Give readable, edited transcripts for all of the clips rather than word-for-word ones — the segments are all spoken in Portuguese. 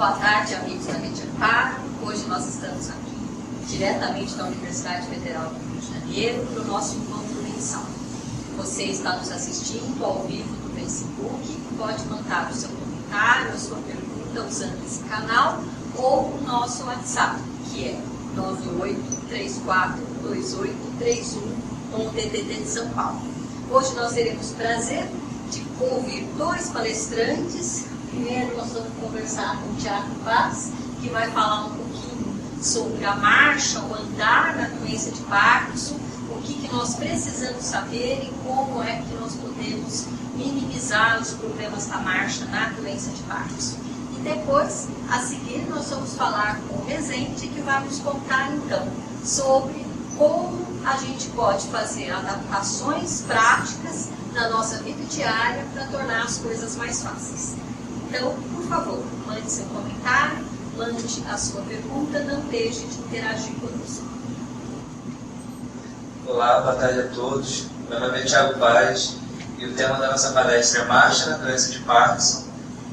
Boa tarde, amigos da Rede Amparo. Hoje nós estamos aqui, diretamente da Universidade Federal do Rio de Janeiro, para o nosso encontro mensal. Você está nos assistindo ao vivo no Facebook, pode mandar o seu comentário, a sua pergunta usando esse canal ou o nosso WhatsApp, que é 98342831, com o DDD de São Paulo. Hoje nós teremos o prazer de ouvir dois palestrantes. Primeiro nós vamos conversar com o Tiago Paz, que vai falar um pouquinho sobre a marcha, o andar na doença de Parkinson, o que nós precisamos saber e como é que nós podemos minimizar os problemas da marcha na doença de Parkinson. E depois, a seguir, nós vamos falar com o Rezende, que vai nos contar então sobre como a gente pode fazer adaptações práticas na nossa vida diária para tornar as coisas mais fáceis. Então, por favor, mande seu comentário, mande a sua pergunta, não deixe de interagir conosco. Olá, boa tarde a todos. Meu nome é Tiago Paz e o tema da nossa palestra é Marcha na doença de Parkinson,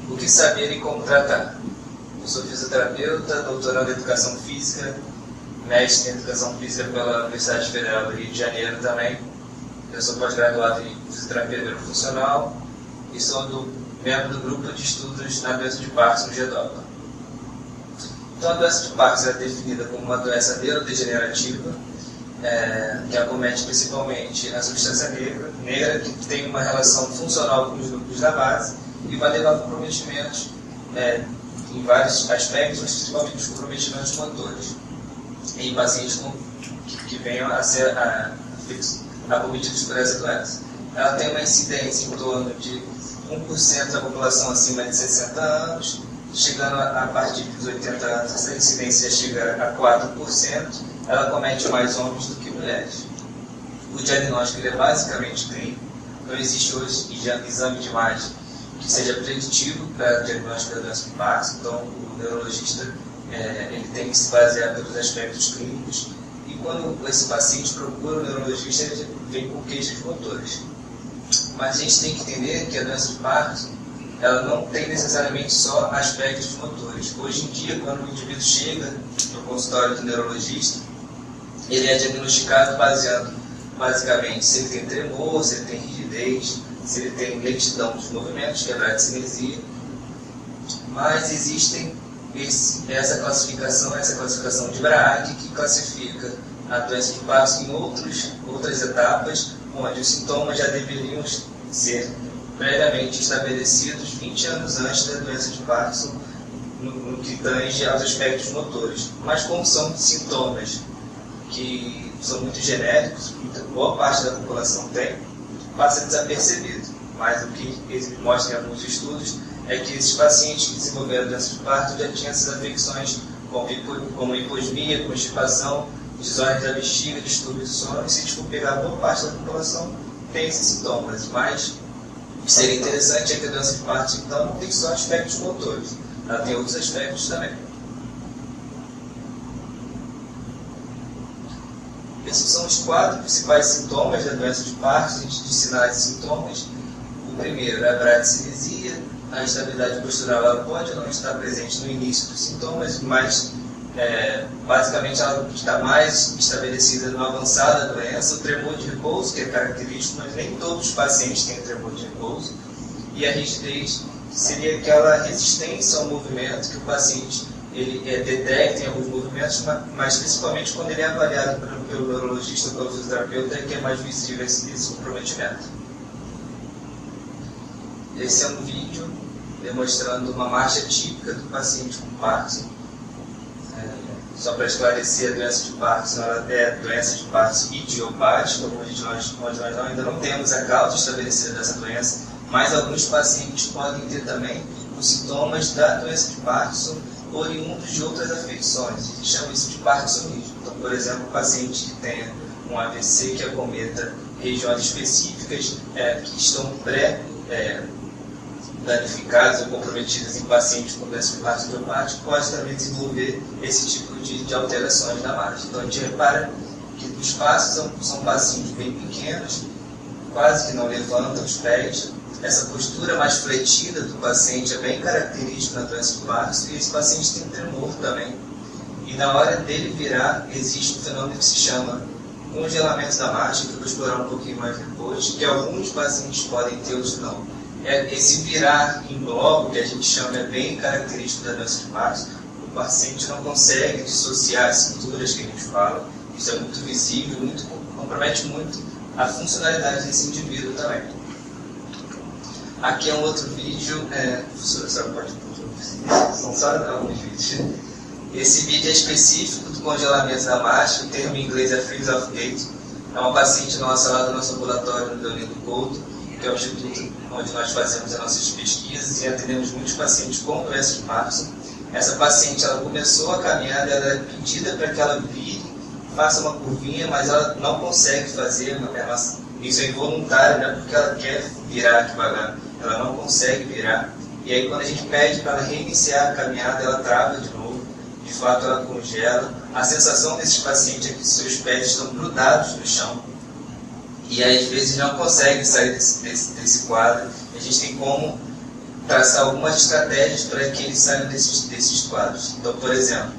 o que saber e como tratar. Eu sou fisioterapeuta, doutorando em Educação Física, mestre em Educação Física pela Universidade Federal do Rio de Janeiro também. Eu sou pós-graduado em Fisioterapia Neurofuncional e sou membro do grupo de estudos na doença de Parkinson, GEDOPA. Então, a doença de Parkinson é definida como uma doença neurodegenerativa, que acomete principalmente a substância negra, que tem uma relação funcional com os núcleos da base e vai levar a comprometimentos em vários aspectos, mas principalmente os comprometimentos motores, em pacientes que venham a ser acometidos por essa doença. Ela tem uma incidência em torno de 1% da população acima de 60 anos, chegando a partir dos 80 anos, essa incidência chega a 4%, ela comete mais homens do que mulheres. O diagnóstico é basicamente clínico, não existe hoje exame de imagem que seja preditivo para o diagnóstico da doença de Parkinson, então o neurologista ele tem que se basear pelos aspectos clínicos, e quando esse paciente procura o neurologista, ele vem com queixas motores. Mas a gente tem que entender que a doença de Parkinson ela não tem necessariamente só aspectos motores. Hoje em dia, quando o indivíduo chega no consultório do neurologista, ele é diagnosticado baseando basicamente se ele tem tremor, se ele tem rigidez, se ele tem lentidão dos movimentos, que é a bradicinese. Mas existem essa classificação de Braak, que classifica a doença de Parkinson em outras etapas, onde os sintomas já deveriam ser previamente estabelecidos 20 anos antes da doença de Parkinson, no que tange aos aspectos motores. Mas como são sintomas que são muito genéricos, boa parte da população tem, passa desapercebido. Mas o que mostra em alguns estudos é que esses pacientes que desenvolveram doença de Parkinson já tinham essas afecções como hiposmia, constipação, desordem da bexiga, distúrbio do sono, e se a gente for pegar boa parte da população, tem esses sintomas. Mas o que seria interessante é que a doença de Parkinson, então, não tem só aspectos motores, ela tem outros aspectos também. Esses são os 4 principais sintomas da doença de Parkinson, de sinais e sintomas. O primeiro é a bradicinesia. A instabilidade postural ela pode não estar presente no início dos sintomas, mas basicamente ela está mais estabelecida no avançado da doença. O tremor de repouso, que é característico, mas nem todos os pacientes têm tremor de repouso. E a rigidez seria aquela resistência ao movimento que o paciente detecta em alguns movimentos, mas principalmente quando ele é avaliado pelo neurologista ou pelo fisioterapeuta, é que é mais visível esse comprometimento. Esse é um vídeo demonstrando uma marcha típica do paciente com Parkinson. Só para esclarecer, a doença de Parkinson ela é doença de Parkinson idiopática, onde nós ainda não temos a causa estabelecida dessa doença, mas alguns pacientes podem ter também os sintomas da doença de Parkinson oriundos de outras afecções. A gente chama isso de parkinsonismo. Então, por exemplo, um paciente que tenha um AVC que acometa regiões específicas que estão danificadas ou comprometidas em pacientes com doença de Parkinson idiopática, pode também desenvolver esse tipo de alterações na marcha. Então a gente repara que os passos são passinhos bem pequenos, quase que não levantam os pés, essa postura mais fletida do paciente é bem característica na doença de Parkinson, e esse paciente tem tremor também. E na hora dele virar, existe um fenômeno que se chama congelamento da marcha, que eu vou explorar um pouquinho mais depois, que alguns pacientes podem ter, outros não. Esse virar em bloco, que a gente chama, é bem característico da doença de Parkinson. O paciente não consegue dissociar as cinturas que a gente fala, isso é muito visível, compromete muito a funcionalidade desse indivíduo também. Aqui é um outro vídeo, professora, a senhora pode pôr, são só alguns vídeos. Esse vídeo é específico do congelamento da marcha, o termo em inglês é freeze of gait. É uma paciente nossa lá do nosso ambulatório no Leonido Couto, que é o instituto onde nós fazemos as nossas pesquisas e atendemos muitos pacientes com doença de Parkinson. Essa paciente, ela começou a caminhada, ela é pedida para que ela vire, faça uma curvinha, mas ela não consegue fazer, isso é involuntário, né, porque ela quer virar devagar, ela não consegue virar. E aí quando a gente pede para ela reiniciar a caminhada, ela trava de novo, de fato ela congela. A sensação desses pacientes é que seus pés estão grudados no chão, e aí, às vezes não conseguem sair desse quadro. A gente tem como traçar algumas estratégias para que eles saiam desses quadros. Então, por exemplo,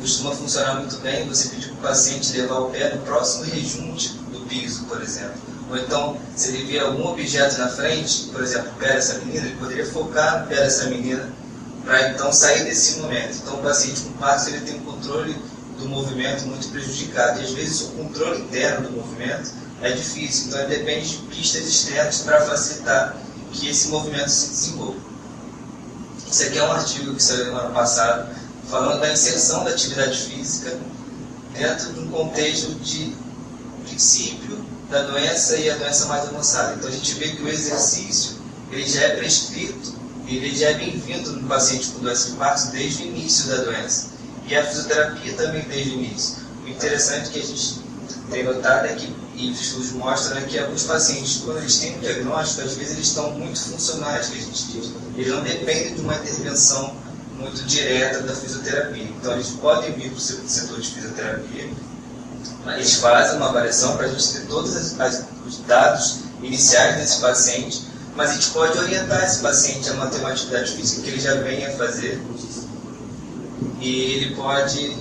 costuma funcionar muito bem você pedir para o paciente levar o pé no próximo rejunte do piso, por exemplo. Ou então, se ele vê algum objeto na frente, por exemplo, o pé dessa menina, ele poderia focar no pé dessa menina para então sair desse momento. Então, o paciente com Parkinson, ele tem um controle do movimento muito prejudicado. E às vezes o controle interno do movimento é difícil, então ele depende de pistas externas para facilitar que esse movimento se desenvolva. Esse aqui é um artigo que saiu no ano passado, falando da inserção da atividade física dentro de um contexto de princípio da doença e a doença mais avançada. Então a gente vê que o exercício ele já é prescrito, ele já é bem-vindo no paciente com doença de Parkinson desde o início da doença. E a fisioterapia também desde o início. O interessante que a gente tem notado é que, e os estudos mostram, que alguns pacientes, quando eles têm um diagnóstico, às vezes eles estão muito funcionais, que a gente diz. Eles não dependem de uma intervenção muito direta da fisioterapia. Então eles podem vir para o setor de fisioterapia, eles fazem uma avaliação para a gente ter todos os dados iniciais desse paciente, mas a gente pode orientar esse paciente a manter uma atividade física que ele já venha a fazer, e ele pode,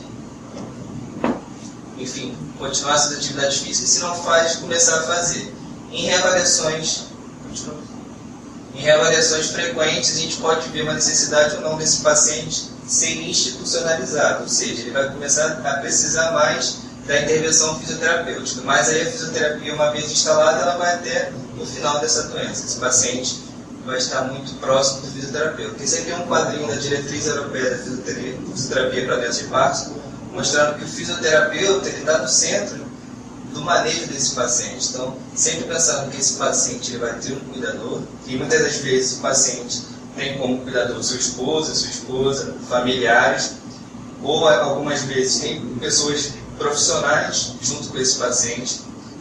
enfim, continuar essa atividade física, e se não faz, começar a fazer. Em reavaliações frequentes, a gente pode ver uma necessidade ou não desse paciente ser institucionalizado, ou seja, ele vai começar a precisar mais da intervenção fisioterapêutica. Mas aí a fisioterapia, uma vez instalada, ela vai até o final dessa doença. Esse paciente vai estar muito próximo do fisioterapeuta. Esse aqui é um quadrinho da Diretriz Europeia da Fisioterapia para doença de Parkinson, mostrando que o fisioterapeuta está no centro do manejo desse paciente. Então, sempre pensando que esse paciente ele vai ter um cuidador, e muitas das vezes o paciente tem como cuidador sua esposa, familiares, ou algumas vezes tem pessoas profissionais junto com esse paciente.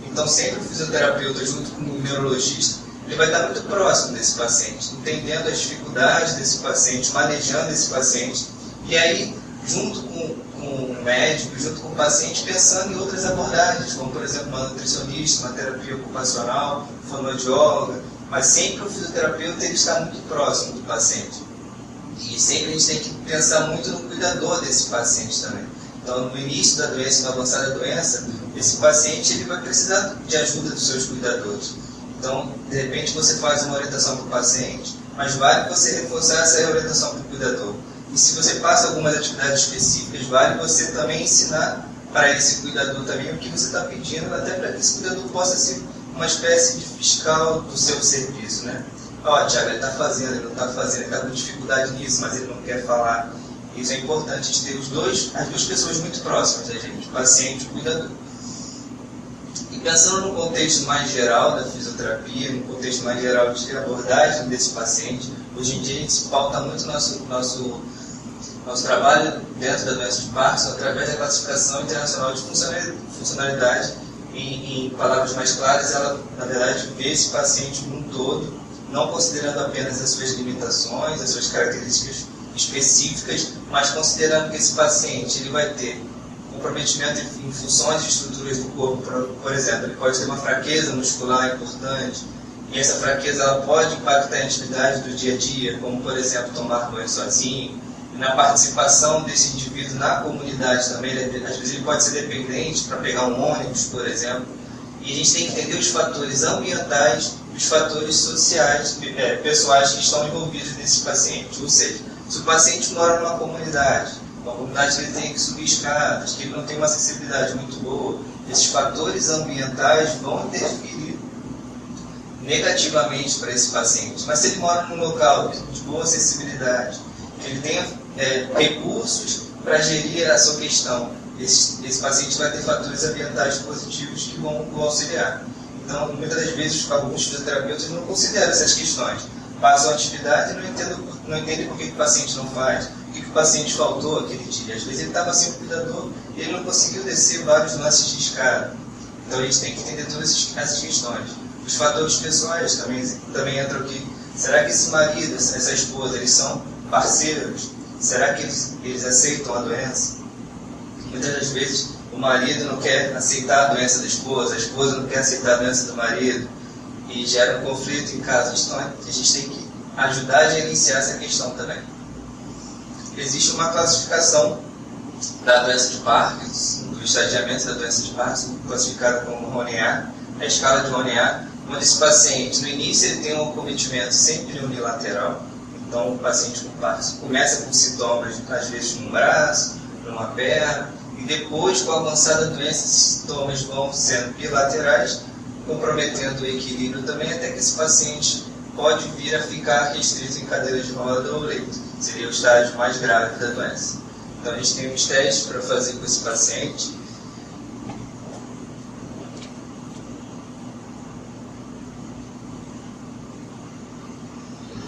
Então, sempre o fisioterapeuta, junto com o neurologista, ele vai estar muito próximo desse paciente, entendendo as dificuldades desse paciente, manejando esse paciente, e aí, junto com o médico, junto com o paciente, pensando em outras abordagens, como, por exemplo, uma nutricionista, uma terapia ocupacional, fonoaudióloga, mas sempre o fisioterapeuta ele está muito próximo do paciente. E sempre a gente tem que pensar muito no cuidador desse paciente também. Então, no início da doença, no avançar da doença, esse paciente ele vai precisar de ajuda dos seus cuidadores. Então, de repente, você faz uma orientação para o paciente, mas vale você reforçar essa orientação para o cuidador. E se você passa algumas atividades específicas, vale você também ensinar para esse cuidador também o que você está pedindo, até para que esse cuidador possa ser uma espécie de fiscal do seu serviço, né? Tiago, ele está fazendo, ele não está fazendo, ele está com dificuldade nisso, mas ele não quer falar. Isso é importante, a gente ter as duas pessoas muito próximas da gente, o paciente e o cuidador. E pensando no contexto mais geral da fisioterapia, no contexto mais geral de abordagem desse paciente, hoje em dia a gente se pauta muito nosso trabalho dentro da doença de Parkinson através da classificação internacional de funcionalidade. Em palavras mais claras, ela, na verdade, vê esse paciente como um todo, não considerando apenas as suas limitações, as suas características específicas, mas considerando que esse paciente ele vai ter comprometimento em funções e estruturas do corpo. Por exemplo, ele pode ter uma fraqueza muscular importante, e essa fraqueza ela pode impactar em atividades do dia a dia, como, por exemplo, tomar banho sozinho, e na participação desse indivíduo na comunidade também. Às vezes ele pode ser dependente para pegar um ônibus, por exemplo, e a gente tem que entender os fatores ambientais e os fatores sociais, pessoais que estão envolvidos nesse paciente. Ou seja, se o paciente mora numa comunidade que ele tem que subir escadas, que ele não tem uma acessibilidade muito boa, esses fatores ambientais vão interferir negativamente para esse paciente. Mas se ele mora num local de boa acessibilidade, que ele tenha recursos para gerir a sua questão, esse paciente vai ter fatores ambientais positivos que vão auxiliar. Então, muitas das vezes, alguns fisioterapeutas não consideram essas questões. Passam a atividade e não entendem por que o paciente não faz, o que o paciente faltou aquele dia. Às vezes ele estava sem o cuidador e ele não conseguiu descer vários lances de escada. Então, a gente tem que entender todas essas questões. Os fatores pessoais também entram aqui. Será que esse marido, essa esposa, eles são parceiros? Será que eles aceitam a doença? Muitas das vezes o marido não quer aceitar a doença da esposa, a esposa não quer aceitar a doença do marido, e gera um conflito em casa. Então a gente tem que ajudar a gerenciar essa questão também. Existe uma classificação da doença de Parkinson, do estadiamento da doença de Parkinson, classificada como Ronéa, a escala de Ronéa, onde esse paciente, no início, ele tem um acometimento sempre unilateral. Então, o paciente com Parkinson começa com sintomas, às vezes, num braço, numa perna, e depois, com a avançada doença, esses sintomas vão sendo bilaterais, comprometendo o equilíbrio também, até que esse paciente pode vir a ficar restrito em cadeira de roda ou leito. Seria o estágio mais grave da doença. Então, a gente tem uns testes para fazer com esse paciente.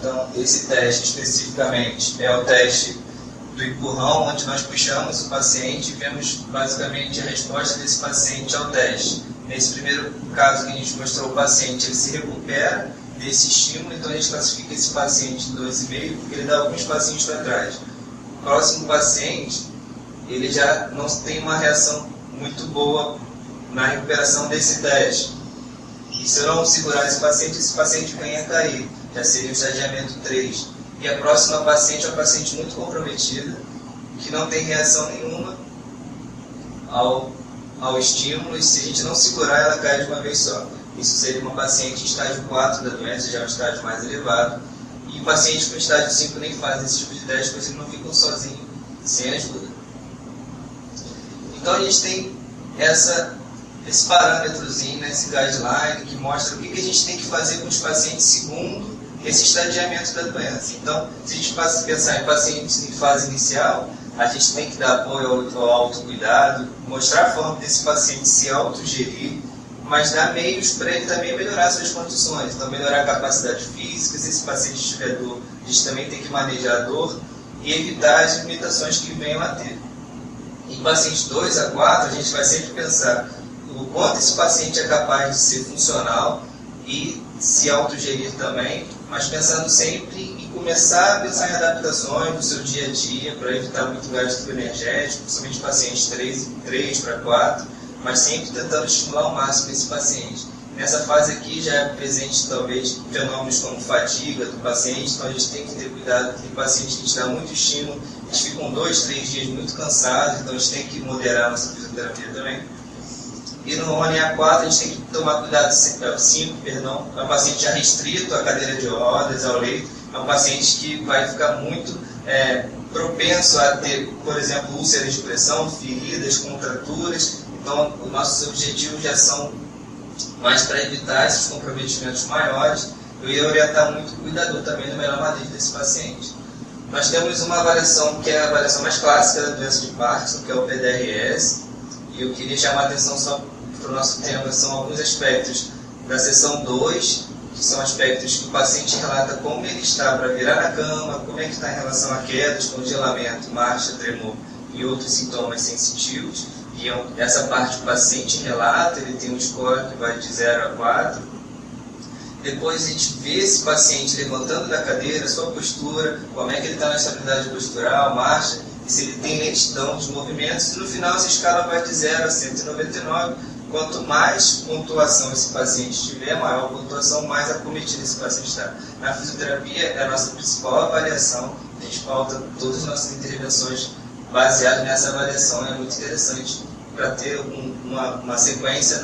Então, esse teste especificamente é o teste do empurrão, onde nós puxamos o paciente e vemos basicamente a resposta desse paciente ao teste. Nesse primeiro caso que a gente mostrou, o paciente ele se recupera desse estímulo, então a gente classifica esse paciente em 2,5, porque ele dá alguns passinhos para trás. O próximo paciente, ele já não tem uma reação muito boa na recuperação desse teste. E se eu não segurar esse paciente ganha a cair. Já seria o estadiamento 3. E a próxima paciente é uma paciente muito comprometida, que não tem reação nenhuma ao estímulo, e se a gente não segurar, ela cai de uma vez só. Isso seria uma paciente em estágio 4 da doença, já é um estágio mais elevado. E pacientes com estágio 5 nem fazem esse tipo de teste, porque eles não ficam sozinhos, sem ajuda. Então a gente tem esse parâmetrozinho, esse guideline, que mostra o que a gente tem que fazer com os pacientes segundo esse estadiamento da doença. Então, se a gente pensar em pacientes em fase inicial, a gente tem que dar apoio ao autocuidado, mostrar a forma desse paciente se autogerir, mas dar meios para ele também melhorar suas condições. Então, melhorar a capacidade física. Se esse paciente tiver dor, a gente também tem que manejar a dor e evitar as limitações que venham a ter. Em pacientes 2 a 4, a gente vai sempre pensar o quanto esse paciente é capaz de ser funcional e se autogerir também, mas pensando sempre em começar a pensar em adaptações no seu dia a dia para evitar muito gasto energético, principalmente pacientes 3 para 4, mas sempre tentando estimular ao máximo esse paciente. Nessa fase aqui já é presente talvez fenômenos como fadiga do paciente, então a gente tem que ter cuidado, porque tem pacientes que a gente dá muito estímulo, eles ficam 2, 3 dias muito cansados, então a gente tem que moderar a nossa fisioterapia também. E no Ronéa 4 a gente tem que tomar cuidado, 5, é um paciente já restrito à cadeira de rodas, ao leito, é um paciente que vai ficar muito propenso a ter, por exemplo, úlceras de pressão, feridas, contraturas. Então, os nossos objetivos já são mais para evitar esses comprometimentos maiores. Eu ia orientar muito o cuidador também no melhor manejo desse paciente. Nós temos uma avaliação que é a avaliação mais clássica da doença de Parkinson, que é o PDRS, e eu queria chamar a atenção só para o nosso tema, são alguns aspectos da seção 2, que são aspectos que o paciente relata como ele está para virar na cama, como é que está em relação a quedas, congelamento, marcha, tremor e outros sintomas sensitivos. E essa parte o paciente relata, ele tem um score que vai de 0 a 4. Depois a gente vê esse paciente levantando da cadeira, sua postura, como é que ele está na estabilidade postural, marcha, e se ele tem lentidão dos movimentos. E no final essa escala vai de 0 a 199, quanto mais pontuação esse paciente tiver, maior a pontuação, mais acometido esse paciente está. Na fisioterapia é a nossa principal avaliação, a gente pauta todas as nossas intervenções baseado nessa avaliação. É muito interessante para ter uma sequência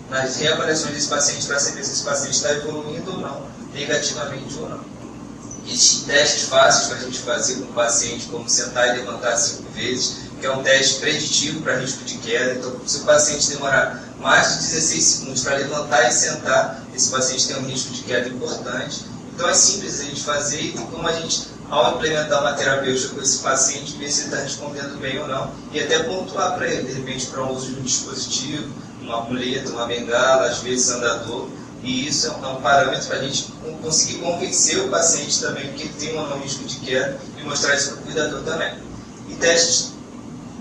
nas reavaliações desse paciente, para saber se esse paciente está evoluindo ou não, negativamente ou não. Existem testes fáceis para a gente fazer com o paciente, como sentar e levantar 5 vezes, que é um teste preditivo para risco de queda. Então, se o paciente demorar mais de 16 segundos para levantar e sentar, esse paciente tem um risco de queda importante. Então, é simples a gente fazer e tem como a gente, ao implementar uma terapêutica com esse paciente, ver se ele está respondendo bem ou não, e até pontuar para ele, de repente, para o uso de um dispositivo, uma muleta, uma bengala, às vezes andador. E isso é um parâmetro para a gente conseguir convencer o paciente também que ele tem ou não risco de queda e mostrar isso para o cuidador também. E testes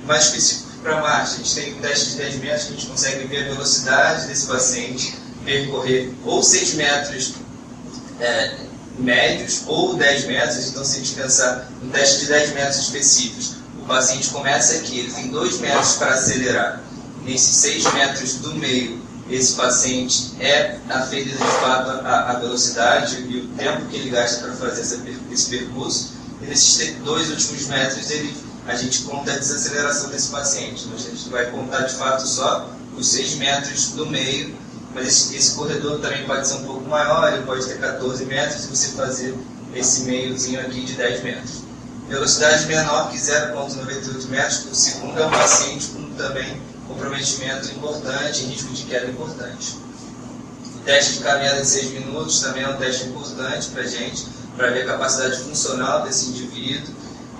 mais específicos para marcha. A gente tem testes de 10 metros que a gente consegue ver a velocidade desse paciente percorrer ou 6 metros médios ou 10 metros. Então, se a gente pensar em teste de 10 metros específicos, o paciente começa aqui, ele tem 2 metros para acelerar. Nesses 6 metros do meio, esse paciente é aferido de fato a velocidade e o tempo que ele gasta para fazer esse percurso. E nesses 2 últimos metros, a gente conta a desaceleração desse paciente. Então, a gente vai contar de fato só os 6 metros do meio, mas esse corredor também pode ser um pouco maior, ele pode ter 14 metros e você fazer esse meiozinho aqui de 10 metros. Velocidade menor que 0,98 metros por segundo é um paciente com também comprometimento importante, risco de queda importante. O teste de caminhada de 6 minutos também é um teste importante para a gente, para ver a capacidade funcional desse indivíduo,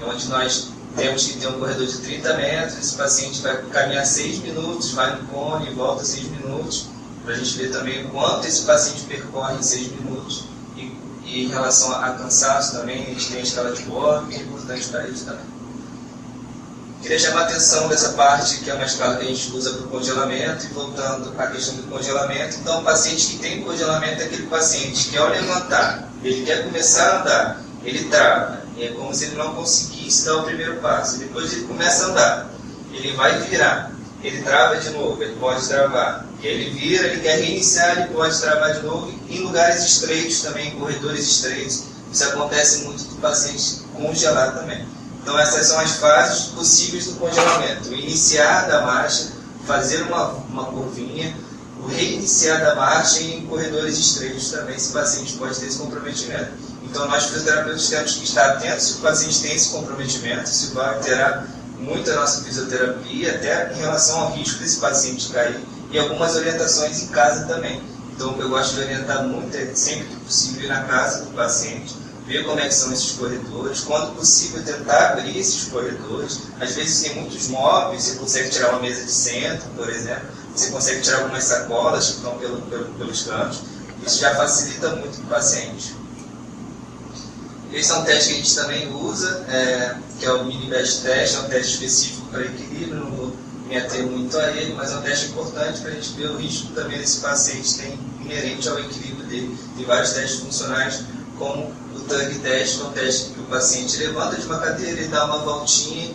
onde nós temos que ter um corredor de 30 metros, esse paciente vai caminhar 6 minutos, vai no cone e volta 6 minutos, para a gente ver também o quanto esse paciente percorre em 6 minutos. E em relação a cansaço também, a gente tem a escala de Borg, que é importante para isso também. Queria chamar a atenção dessa parte, que é uma escala que a gente usa para o congelamento, e voltando à questão do congelamento. Então, o paciente que tem congelamento é aquele paciente que, ao levantar, ele quer começar a andar, ele trava. É como se ele não conseguisse dar o primeiro passo. Depois ele começa a andar, ele vai virar, ele trava de novo, ele pode travar. Ele vira, ele quer reiniciar, ele pode travar de novo. Em lugares estreitos também, em corredores estreitos, isso acontece muito do paciente congelar também. Então, essas são as fases possíveis do congelamento. O iniciar da marcha, fazer uma curvinha, o reiniciar da marcha e em corredores estreitos também, esse paciente pode ter esse comprometimento. Então, nós fisioterapeutas temos que estar atentos se o paciente tem esse comprometimento, se vai alterar muito a nossa fisioterapia, até em relação ao risco desse paciente cair, e algumas orientações em casa também. Então, eu gosto de orientar muito, sempre que possível, ir na casa do paciente, ver como é que são esses corredores, quando possível tentar abrir esses corredores. Às vezes tem muitos móveis, você consegue tirar uma mesa de centro, por exemplo, você consegue tirar algumas sacolas que estão pelos cantos, isso já facilita muito o paciente. Esse é um teste que a gente também usa, que é o Mini Best Test, é um teste específico para equilíbrio, não vou me ater muito a ele, mas é um teste importante para a gente ver o risco também desse paciente tem inerente ao equilíbrio dele. Tem vários testes funcionais, como o Tug Test, que é um teste que o paciente levanta de uma cadeira e dá uma voltinha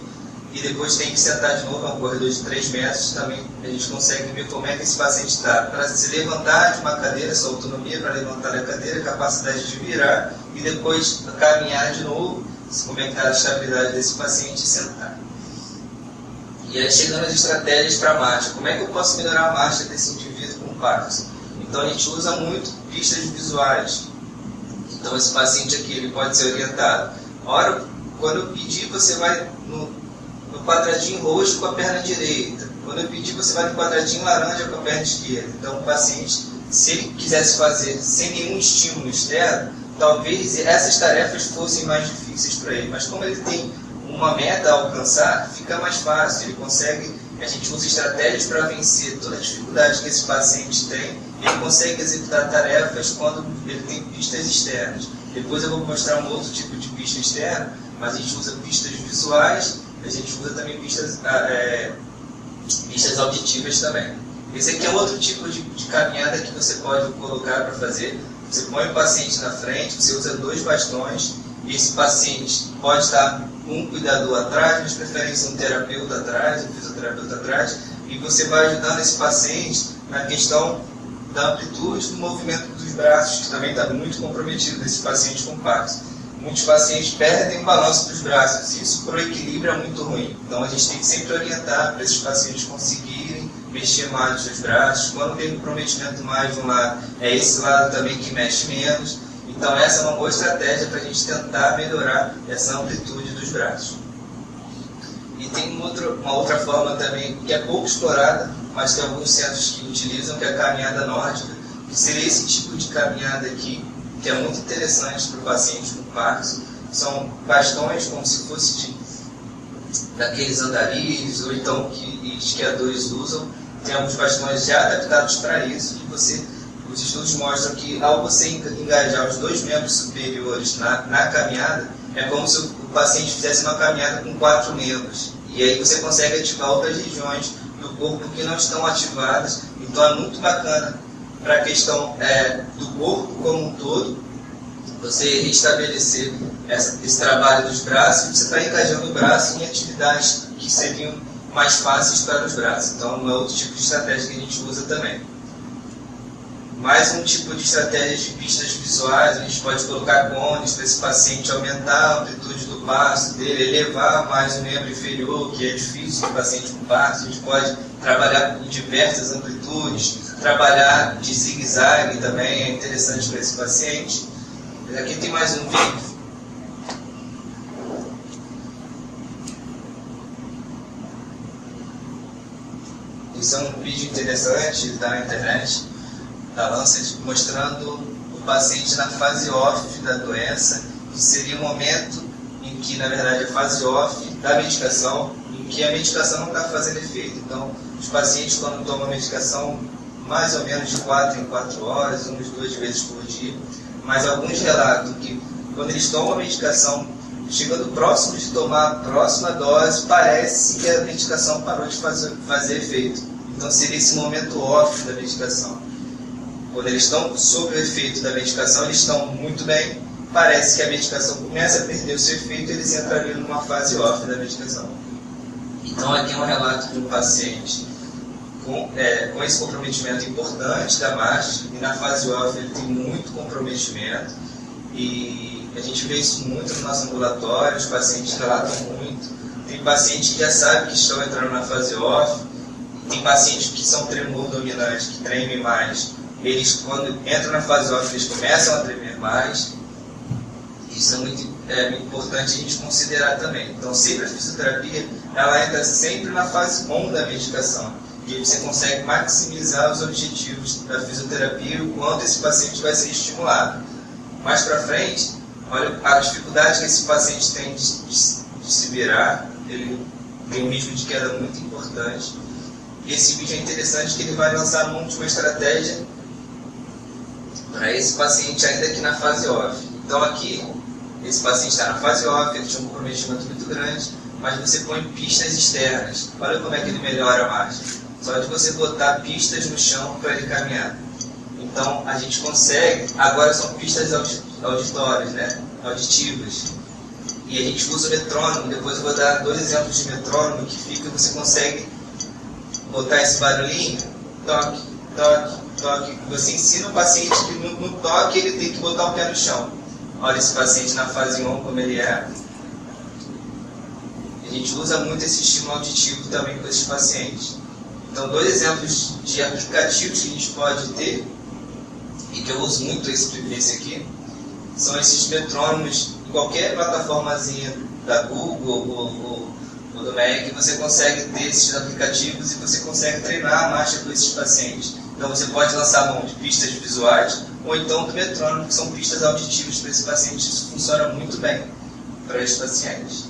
e depois tem que sentar de novo, é um corredor de 3 metros, também a gente consegue ver como é que esse paciente está. Para se levantar de uma cadeira, essa autonomia para levantar da cadeira, capacidade de virar e depois caminhar de novo, como é que está a estabilidade desse paciente e sentar. E aí chegando às estratégias para a marcha, como é que eu posso melhorar a marcha desse indivíduo com Parkinson? Então a gente usa muito pistas visuais. Então esse paciente aqui ele pode ser orientado. Ora, quando eu pedir, você vai no quadradinho roxo com a perna direita. Quando eu pedir, você vai no quadradinho laranja com a perna esquerda. Então o paciente, se ele quisesse fazer sem nenhum estímulo externo, talvez essas tarefas fossem mais difíceis para ele. Mas como ele tem uma meta a alcançar, fica mais fácil. Ele consegue, a gente usa estratégias para vencer toda a dificuldade que esse paciente tem. Ele consegue executar tarefas quando ele tem pistas externas. Depois eu vou mostrar um outro tipo de pista externa, mas a gente usa pistas visuais, a gente usa também pistas auditivas também. Esse aqui é outro tipo de caminhada que você pode colocar para fazer. Você põe o paciente na frente, você usa 2 bastões, e esse paciente pode estar um cuidador atrás, mas preferência um terapeuta atrás, um fisioterapeuta atrás, e você vai ajudando esse paciente na questão da amplitude do movimento dos braços, que também está muito comprometido nesse paciente com Parkinson. Muitos pacientes perdem o balanço dos braços, e isso para o equilíbrio é muito ruim. Então a gente tem que sempre orientar para esses pacientes conseguirem mexer mais os seus braços. Quando tem comprometimento mais de um lado, é esse lado também que mexe menos. Então essa é uma boa estratégia para a gente tentar melhorar essa amplitude dos braços. E tem uma outra forma também que é pouco explorada, mas tem alguns centros que utilizam, que é a caminhada nórdica, que seria esse tipo de caminhada aqui, que é muito interessante para o paciente com Parkinson. São bastões como se fosse daqueles andarilhos, ou então que esquiadores usam. Tem alguns bastões já adaptados para isso, e os estudos mostram que ao você engajar os dois membros superiores na caminhada, é como se o paciente fizesse uma caminhada com 4 membros. E aí você consegue ativar outras regiões do corpo que não estão ativadas. Então é muito bacana para a questão do corpo como um todo, você restabelecer esse trabalho dos braços, e você está engajando o braço em atividades que seriam mais fáceis para os braços. Então é outro tipo de estratégia que a gente usa também. Mais um tipo de estratégia de pistas visuais, a gente pode colocar cones para esse paciente aumentar a amplitude do passo dele, elevar mais o membro inferior, que é difícil para o paciente com Parkinson. A gente pode trabalhar em diversas amplitudes, trabalhar de zigue-zague também, é interessante para esse paciente. Aqui tem mais um vídeo. Isso é um vídeo interessante da internet, da Lancet, mostrando o paciente na fase off da doença, que seria o momento em que, na verdade, a fase off da medicação, em que a medicação não está fazendo efeito. Então, os pacientes, quando tomam a medicação, mais ou menos de 4 em 4 horas, umas 2 vezes por dia, mas alguns relatam que, quando eles tomam a medicação, chegando próximo de tomar a próxima dose, parece que a medicação parou de fazer efeito. Então, seria esse momento off da medicação. Quando eles estão sob o efeito da medicação, eles estão muito bem, parece que a medicação começa a perder o seu efeito e eles entrariam numa fase off da medicação. Então aqui é um relato de um paciente com esse comprometimento importante da marcha, e na fase off ele tem muito comprometimento, e a gente vê isso muito no nosso ambulatório, os pacientes relatam muito. Tem pacientes que já sabem que estão entrando na fase off, tem pacientes que são tremor dominante, que tremem mais. Eles, quando entram na fase off, eles começam a tremer mais. Isso é muito importante a gente considerar também. Então, sempre a fisioterapia, ela entra sempre na fase on da medicação. E aí você consegue maximizar os objetivos da fisioterapia e o quanto esse paciente vai ser estimulado. Mais para frente, olha a dificuldade que esse paciente tem de se virar. Ele tem um risco de queda muito importante. E esse vídeo é interessante que ele vai lançar uma última estratégia para esse paciente ainda aqui na fase off. Então aqui, esse paciente está na fase off, ele tinha um comprometimento muito grande, mas você põe pistas externas. Olha como é que ele melhora a marcha. Só de você botar pistas no chão para ele caminhar. Então a gente consegue, agora são pistas auditórias, né? Auditivas. E a gente usa o metrônomo, depois eu vou dar 2 exemplos de metrônomo que fica, você consegue botar esse barulhinho, toque, toque, toque. Você ensina o paciente que no toque ele tem que botar o pé no chão. Olha esse paciente na fase 1 como ele é. A gente usa muito esse estímulo auditivo também com esses pacientes. Então, 2 exemplos de aplicativos que a gente pode ter, e que eu uso muito esse aqui, são esses metrônomos. Em qualquer plataformazinha da Google ou do Mac, você consegue ter esses aplicativos e você consegue treinar a marcha com esses pacientes. Então você pode lançar mão de pistas visuais ou então do metrônomo, que são pistas auditivas para esse paciente. Isso funciona muito bem para esses pacientes.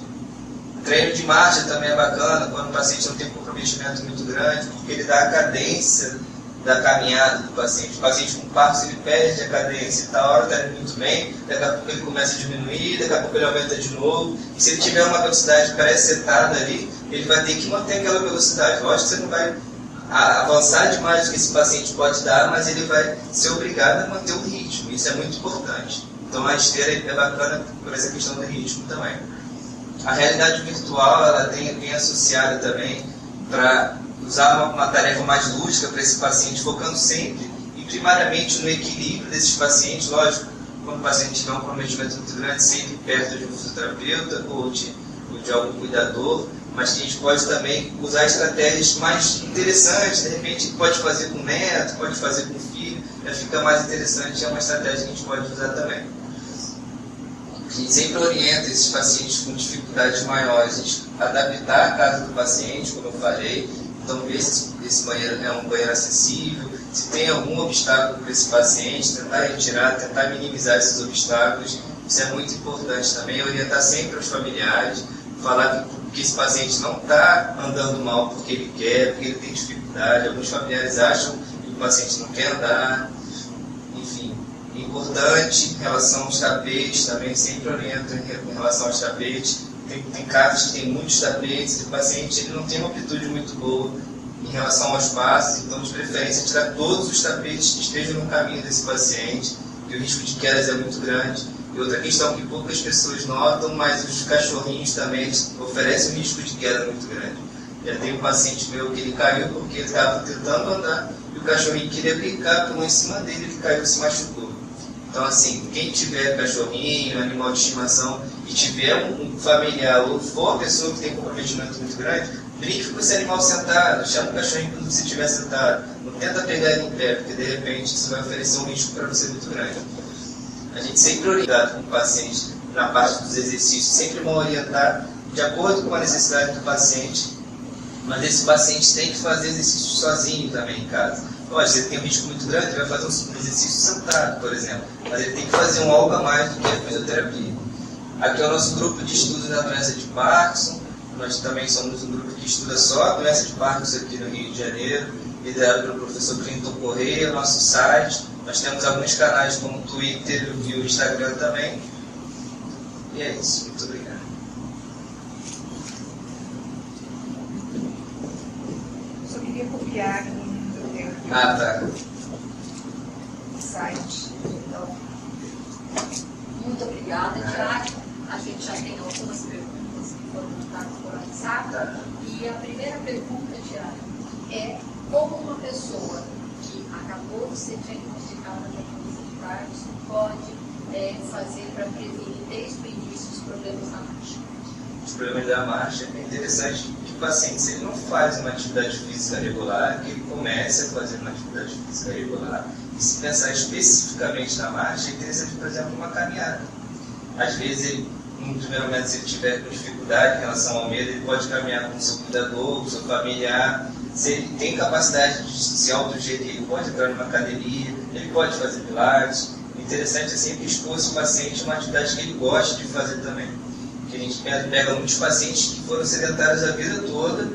Treino de marcha também é bacana quando o paciente não tem um comprometimento muito grande, porque ele dá a cadência da caminhada do paciente. O paciente com Parkinson, ele perde a cadência, ele está indo muito bem, daqui a pouco ele começa a diminuir, daqui a pouco ele aumenta de novo, e se ele tiver uma velocidade pré-setada ali, ele vai ter que manter aquela velocidade. Lógico que você não vai avançar demais do que esse paciente pode dar, mas ele vai ser obrigado a manter o ritmo, isso é muito importante. Então a esteira é bacana por essa questão do ritmo também. A realidade virtual, ela tem associada também para usar uma tarefa mais lúdica para esse paciente, focando sempre e primariamente no equilíbrio desses pacientes. Lógico, quando o paciente tiver um comprometimento muito grande, sempre perto de um fisioterapeuta ou de algum cuidador, mas que a gente pode também usar estratégias mais interessantes. De repente pode fazer com o neto, pode fazer com o filho, já fica mais interessante, é uma estratégia que a gente pode usar também. A gente sempre orienta esses pacientes com dificuldades maiores, a gente adaptar a casa do paciente, como eu falei, então ver se esse banheiro é um banheiro acessível, se tem algum obstáculo para esse paciente, tentar retirar, tentar minimizar esses obstáculos. Isso é muito importante também, orientar sempre os familiares, falar que esse paciente não está andando mal porque ele quer, porque ele tem dificuldade. Alguns familiares acham que o paciente não quer andar. Enfim, importante em relação aos tapetes, também sempre oriento em relação aos tapetes. Tem casos que tem muitos tapetes, o paciente ele não tem uma amplitude muito boa em relação aos passos, então de preferência tirar todos os tapetes que estejam no caminho desse paciente, porque o risco de quedas é muito grande. E outra questão que poucas pessoas notam, mas os cachorrinhos também oferecem um risco de queda muito grande. Já tem um paciente meu que ele caiu porque ele estava tentando andar e o cachorrinho queria brincar, pulou em cima dele, ele caiu e se machucou. Então, assim, quem tiver cachorrinho, animal de estimação e tiver um familiar ou for uma pessoa que tem comprometimento muito grande, brinque com esse animal sentado, chama o cachorrinho quando você estiver sentado. Não tenta pegar ele em pé, porque de repente isso vai oferecer um risco para você muito grande. A gente sempre orienta com o paciente na parte dos exercícios, sempre vão orientar de acordo com a necessidade do paciente, mas esse paciente tem que fazer exercício sozinho também em casa. Lógico, se ele tem um risco muito grande, ele vai fazer um exercício sentado, por exemplo, mas ele tem que fazer um algo a mais do que a fisioterapia. Aqui é o nosso grupo de estudos da doença de Parkinson. Nós também somos um grupo que estuda só a doença de Parkinson aqui no Rio de Janeiro, liderado pelo professor Clinton Correia, nosso site. Nós temos alguns canais como o Twitter e o Instagram também. E é isso. Muito obrigado. Só queria copiar aqui do teu Tá. site. Então, Muito obrigada, Tiago. A gente já tem algumas perguntas que foram mandadas por WhatsApp. Tá. E a primeira pergunta, Tiago, é como uma pessoa que acabou de ser diagnosticada com doença de Parkinson pode fazer para prevenir desde o início os problemas na marcha? Os problemas da marcha é interessante que o paciente, se ele não faz uma atividade física regular, que ele comece a fazer uma atividade física regular. E se pensar especificamente na marcha, é interessante, por exemplo, uma caminhada. Às vezes, ele, no primeiro momento, se ele tiver com dificuldade em relação ao medo, ele pode caminhar com o seu cuidador, com o seu familiar. Se ele tem capacidade de se autogerir, ele pode entrar numa academia, ele pode fazer pilates. O interessante é sempre expor esse paciente a uma atividade que ele gosta de fazer também. Porque a gente pega muitos pacientes que foram sedentários a vida toda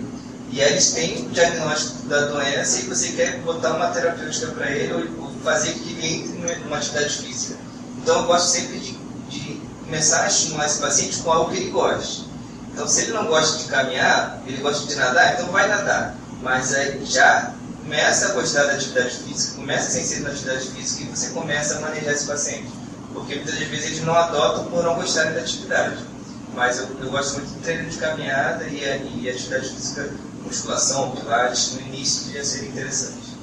e aí eles têm o diagnóstico da doença e você quer botar uma terapêutica para ele ou fazer que ele entre numa atividade física. Então eu gosto sempre de começar a estimular esse paciente com algo que ele goste. Então se ele não gosta de caminhar, ele gosta de nadar, então vai nadar. Mas aí já começa a gostar da atividade física, começa a se inserir na atividade física e você começa a manejar esse paciente. Porque muitas vezes eles não adotam por não gostarem da atividade. Mas eu gosto muito do treino de caminhada e atividade física, musculação, pilates, no início devia ser interessante.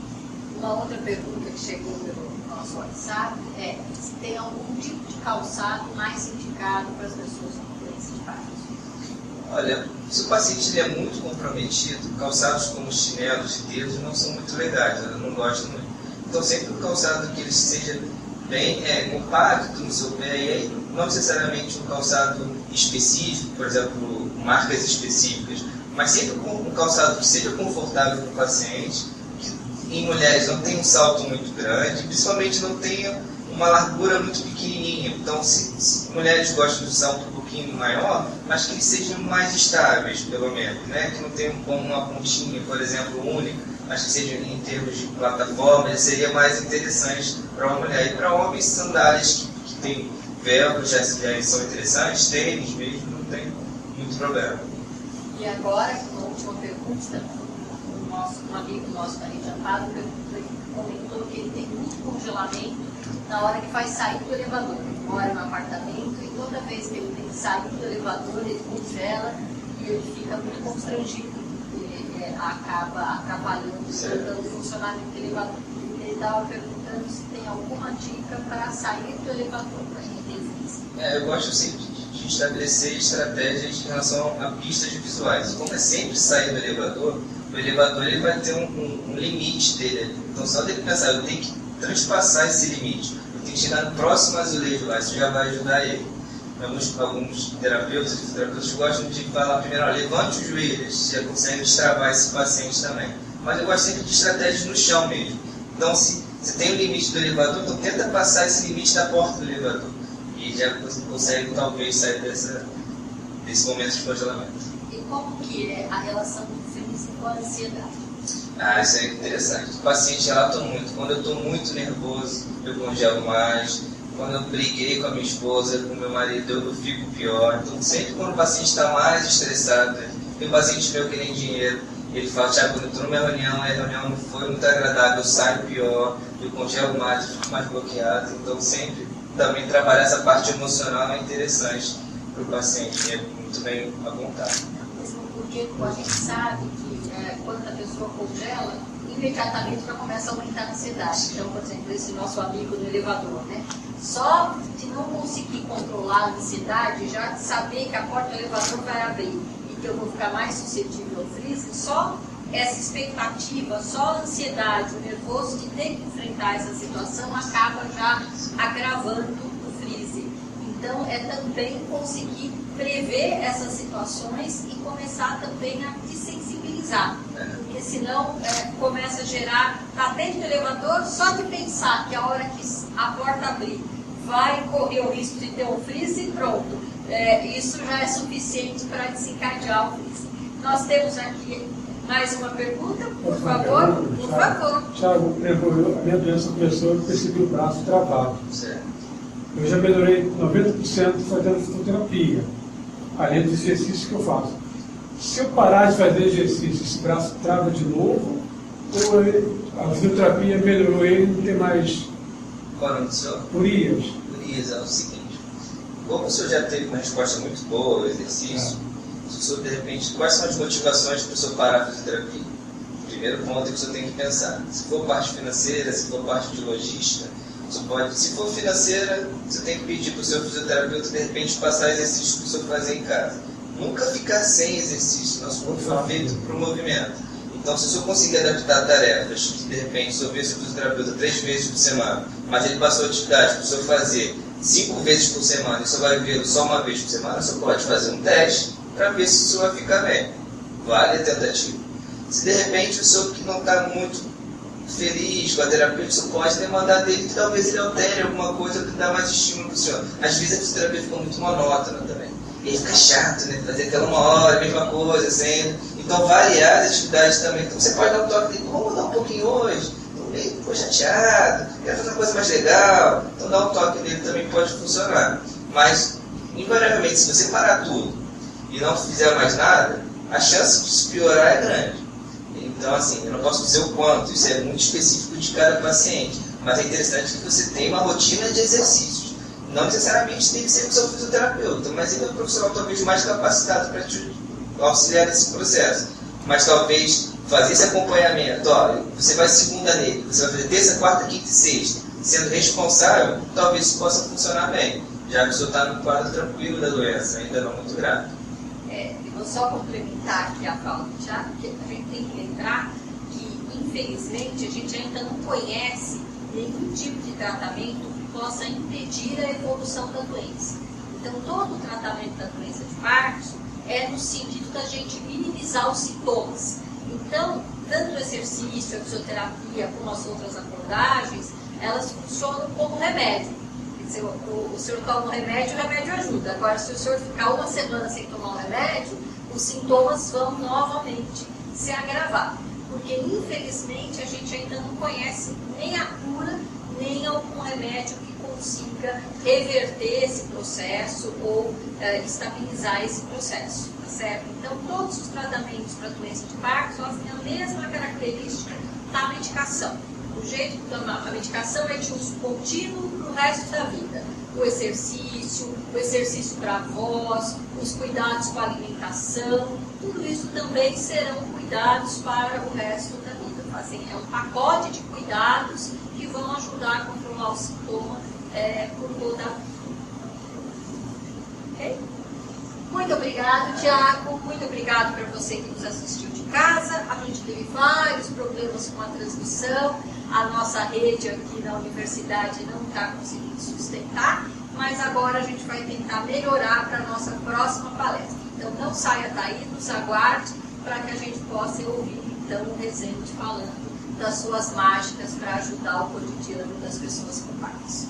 Uma outra pergunta que chegou pelo nosso WhatsApp é se tem algum tipo de calçado mais indicado para as pessoas com doença de Parkinson. Olha, se o paciente ele é muito comprometido, calçados como chinelos e dedos não são muito legais, eu não gosto muito. Então sempre um calçado que ele seja bem compacto no seu pé, e aí não necessariamente um calçado específico, por exemplo, marcas específicas, mas sempre um calçado que seja confortável para o paciente, que em mulheres não tenha um salto muito grande, principalmente não tenha uma largura muito pequenininha. Então, se mulheres gostam de salto um pouquinho maior, mas que eles sejam mais estáveis, pelo menos, né? Que não tenham uma pontinha, por exemplo, única, mas que sejam em termos de plataforma, seria mais interessante para uma mulher. E para homens, sandálias que tem velcro já são interessantes, tênis mesmo, não tem muito problema. E agora, uma última pergunta, um amigo nosso da Rede Amparo comentou que ele tem muito congelamento na hora que faz sair do elevador. Ele mora no apartamento e toda vez que ele tem que sair do elevador, ele congela e ele fica muito constrangido. acaba atrapalhando o funcionamento do elevador. Ele estava perguntando se tem alguma dica para sair do elevador, para quem tem frizz. Eu gosto sempre de estabelecer estratégias em relação a pistas visuais. Como é sempre sair do elevador, o elevador ele vai ter um limite dele ali. Então, só dele pensar, eu tenho que transpassar esse limite, eu tenho que chegar no próximo azulejo lá, isso já vai ajudar ele. Alguns terapeutas e fisioterapeutas gostam de falar primeiro, levante os joelhos, já consegue destravar esse paciente também. Mas eu gosto sempre de estratégias no chão mesmo. Então, se você tem o limite do elevador, então tenta passar esse limite da porta do elevador. E já consegue, talvez, sair desse momento de congelamento. E como que é a relação do frizz com a ansiedade? Isso é interessante. O paciente relata muito. Quando eu estou muito nervoso, eu congelo mais. Quando eu briguei com a minha esposa, com o meu marido, eu fico pior. Então, sempre quando o paciente está mais estressado, tem um paciente meu que nem dinheiro, ele fala, Thiago, quando eu estou numa reunião, a reunião não foi muito agradável, eu saio pior, eu congelo mais, eu fico mais bloqueado. Então, sempre também trabalhar essa parte emocional é interessante para o paciente, é muito bem apontado. Mesmo porque a gente sabe que quando a pessoa congela, imediatamente já começa a aumentar a ansiedade. Então, por exemplo, esse nosso amigo no elevador, né? Só de não conseguir controlar a ansiedade, já de saber que a porta do elevador vai abrir e que eu vou ficar mais suscetível ao frizz, só essa expectativa, só a ansiedade, o nervoso de ter que enfrentar essa situação acaba já agravando o frizz. Então, é também conseguir prever essas situações e começar também a desensibilizar. Porque senão começa a gerar, está dentro do elevador, só de pensar que a hora que a porta abrir vai correr o risco de ter um frizz e pronto. Isso já é suficiente para desencadear o frizz. Nós temos aqui mais uma pergunta, por favor. Por favor. Thiago, a minha doença começou, eu percebi o braço travado. Certo. Eu já melhorei 90% fazendo fisioterapia, além dos exercícios que eu faço. Se eu parar de fazer exercício, esse braço trava de novo, ou a fisioterapia melhorou ele, não tem mais Qual é o nome do senhor? Urias? Urias, é o seguinte, como o senhor já teve uma resposta muito boa ao exercício, o senhor, de repente, quais são as motivações para o senhor parar a fisioterapia? O primeiro ponto é que o senhor tem que pensar. Se for parte financeira, se for parte de logística, se for financeira, você tem que pedir para o seu fisioterapeuta, de repente, passar exercícios para o senhor fazer em casa. Nunca ficar sem exercício, nosso corpo foi feito para o movimento. Então, se o senhor conseguir adaptar tarefas, que de repente o senhor vê o seu fisioterapeuta 3 vezes por semana, mas ele passou a atividade para o senhor fazer 5 vezes por semana e o senhor vai vê-lo só uma vez por semana, o senhor pode fazer um teste para ver se o senhor vai ficar bem. Vale a tentativa. Se de repente o senhor que não está muito feliz com a terapia, o senhor pode demandar dele que talvez ele altere alguma coisa para dar mais estímulo para o senhor. Às vezes a fisioterapia fica muito monótona também. E fica chato, né? Fazer aquela 1 hora, a mesma coisa, sempre. Então, variar as atividades também. Então, você pode dar um toque de, vamos mudar um pouquinho hoje. Estou chateado, quero fazer uma coisa mais legal. Então, dar um toque nele também pode funcionar. Mas, invariavelmente, se você parar tudo e não fizer mais nada, a chance de isso piorar é grande. Então, assim, eu não posso dizer o quanto, isso é muito específico de cada paciente. Mas é interessante que você tenha uma rotina de exercícios. Não necessariamente tem que ser o seu fisioterapeuta, mas ele é o profissional talvez mais capacitado para te auxiliar nesse processo. Mas talvez fazer esse acompanhamento, você vai segunda nele, você vai fazer terça, quarta, quinta e sexta, sendo responsável, talvez isso possa funcionar bem, já que o senhor está no quadro tranquilo da doença, ainda não muito grave. Eu vou só complementar aqui a fala do Thiago, porque a gente tem que lembrar que, infelizmente, a gente ainda não conhece nenhum tipo de tratamento possa impedir a evolução da doença. Então, todo o tratamento da doença de Parkinson é no sentido da gente minimizar os sintomas. Então, tanto o exercício, a fisioterapia, como as outras abordagens, elas funcionam como remédio. Se o senhor toma um remédio, o remédio ajuda. Agora, se o senhor ficar 1 semana sem tomar um remédio, os sintomas vão novamente se agravar. Porque, infelizmente, a gente ainda não conhece nem a cura, nem algum remédio que consiga reverter esse processo ou estabilizar esse processo, tá certo? Então, todos os tratamentos para a doença de Parkinson têm a mesma característica da medicação. O jeito de tomar a medicação é de uso contínuo para o resto da vida. O exercício para a voz, os cuidados com a alimentação, tudo isso também serão cuidados para o resto da vida. Assim, é um pacote de cuidados que vão ajudar a controlar o sintoma por toda a vida. Ok? Muito obrigado, Tiago. Muito obrigado para você que nos assistiu de casa. A gente teve vários problemas com a transmissão. A nossa rede aqui na universidade não está conseguindo sustentar, mas agora a gente vai tentar melhorar para a nossa próxima palestra. Então não saia daí, nos aguarde para que a gente possa ouvir então o Rezende falando das suas mágicas para ajudar o cotidiano das pessoas com Parkinson.